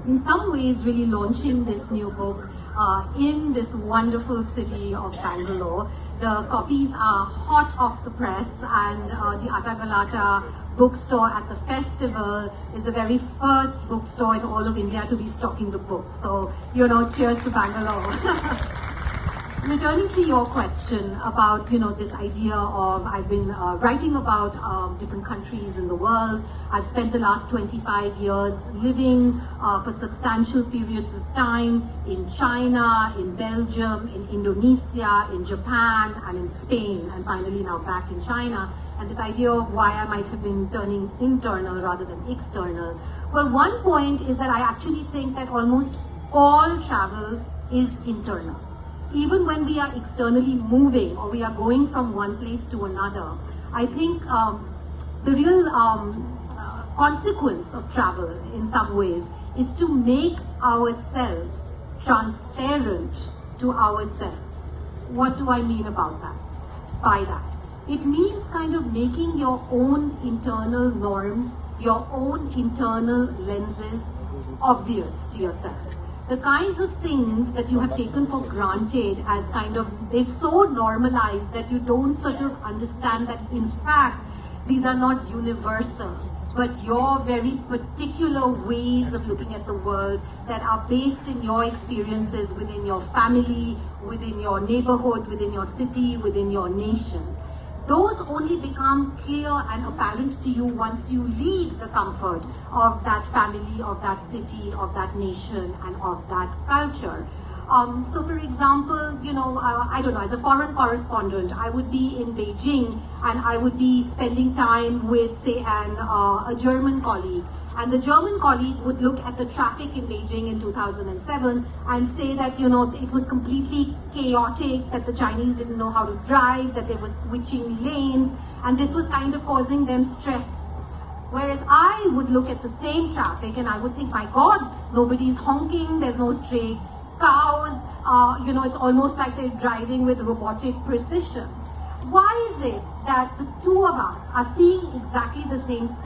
in some ways really launching this new book in this wonderful city of Bangalore. The copies are hot off the press, and the Attagalata bookstore at the festival is the very first bookstore in all of India to be stocking the book. So, cheers to Bangalore. Returning to your question about, this idea of, I've been writing about different countries in the world. I've spent the last 25 years living for substantial periods of time in China, in Belgium, in Indonesia, in Japan, and in Spain, and finally now back in China. And this idea of why I might have been turning internal rather than external. Well, one point is that I actually think that almost all travel is internal. Even when we are externally moving or we are going from one place to another, I think the real consequence of travel in some ways is to make ourselves transparent to ourselves. What do I mean about that? By that, it means kind of making your own internal norms, your own internal lenses obvious to yourself. The kinds of things that you have taken for granted as they're so normalized that you don't sort of understand that in fact these are not universal, but your very particular ways of looking at the world that are based in your experiences within your family, within your neighborhood, within your city, within your nation. Those only become clear and apparent to you once you leave the comfort of that family, of that city, of that nation, and of that culture. So for example, I don't know, as a foreign correspondent, I would be in Beijing and I would be spending time with, say, a German colleague. And the German colleague would look at the traffic in Beijing in 2007 and say that, it was completely chaotic, that the Chinese didn't know how to drive, that they were switching lanes, and this was kind of causing them stress. Whereas I would look at the same traffic and I would think, my God, nobody's honking, there's no stray cows, it's almost like they're driving with robotic precision. Why is it that the two of us are seeing exactly the same thing?